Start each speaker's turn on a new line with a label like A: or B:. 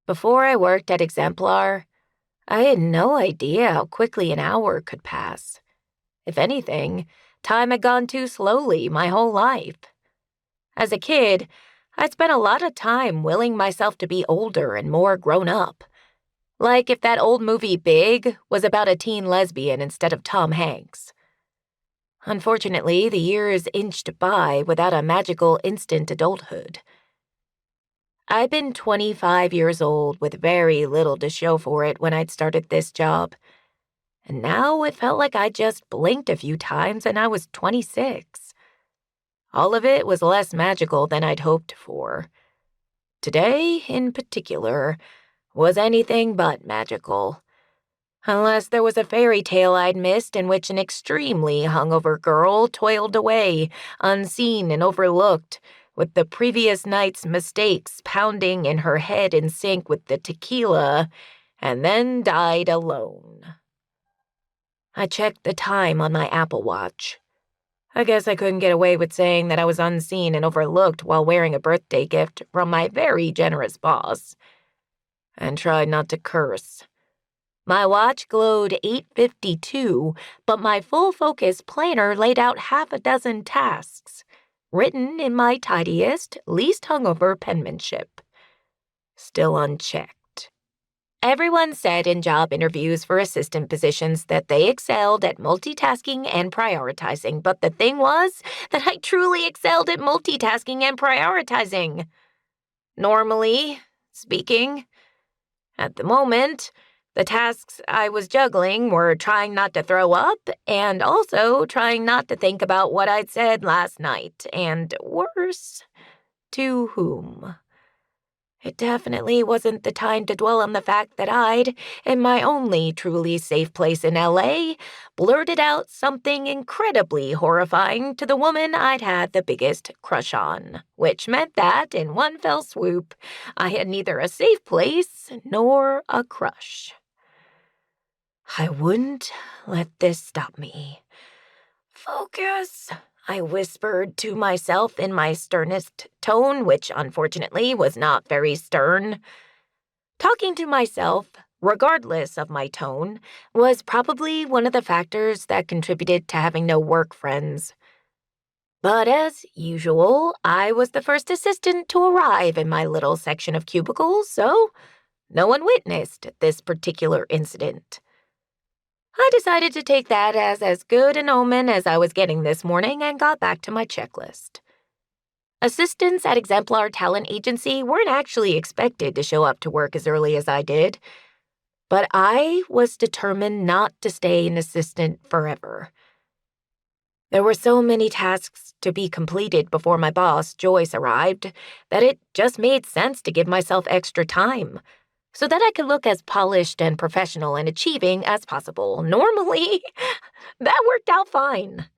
A: Before I worked at Exemplar, I had no idea how quickly an hour could pass. If anything, time had gone too slowly my whole life. As a kid, I'd spent a lot of time willing myself to be older and more grown up. Like if that old movie Big was about a teen lesbian instead of Tom Hanks. Unfortunately, the years inched by without a magical instant adulthood. I'd been 25 years old with very little to show for it when I'd started this job. And now it felt like I just blinked a few times and I was 26. All of it was less magical than I'd hoped for. Today, in particular, was anything but magical. Unless there was a fairy tale I'd missed in which an extremely hungover girl toiled away, unseen and overlooked, with the previous night's mistakes pounding in her head in sync with the tequila, and then died alone. I checked the time on my Apple Watch. I guess I couldn't get away with saying that I was unseen and overlooked while wearing a birthday gift from my very generous boss. And tried not to curse. My watch glowed 8:52, but my full-focus planner laid out half a dozen tasks, written in my tidiest, least hungover penmanship. Still unchecked. Everyone said in job interviews for assistant positions that they excelled at multitasking and prioritizing, but the thing was that I truly excelled at multitasking and prioritizing. Normally speaking, at the moment, the tasks I was juggling were trying not to throw up and also trying not to think about what I'd said last night, and worse, to whom. It definitely wasn't the time to dwell on the fact that I'd, in my only truly safe place in LA, blurted out something incredibly horrifying to the woman I'd had the biggest crush on, which meant that, in one fell swoop, I had neither a safe place nor a crush. I wouldn't let this stop me. Focus, I whispered to myself in my sternest tone, which unfortunately was not very stern. Talking to myself, regardless of my tone, was probably one of the factors that contributed to having no work friends. But as usual, I was the first assistant to arrive in my little section of cubicles, so no one witnessed this particular incident. I decided to take that as good an omen as I was getting this morning and got back to my checklist. Assistants at Exemplar Talent Agency weren't actually expected to show up to work as early as I did, but I was determined not to stay an assistant forever. There were so many tasks to be completed before my boss, Joyce, arrived that it just made sense to give myself extra time, so that I could look as polished and professional and achieving as possible. Normally, that worked out fine.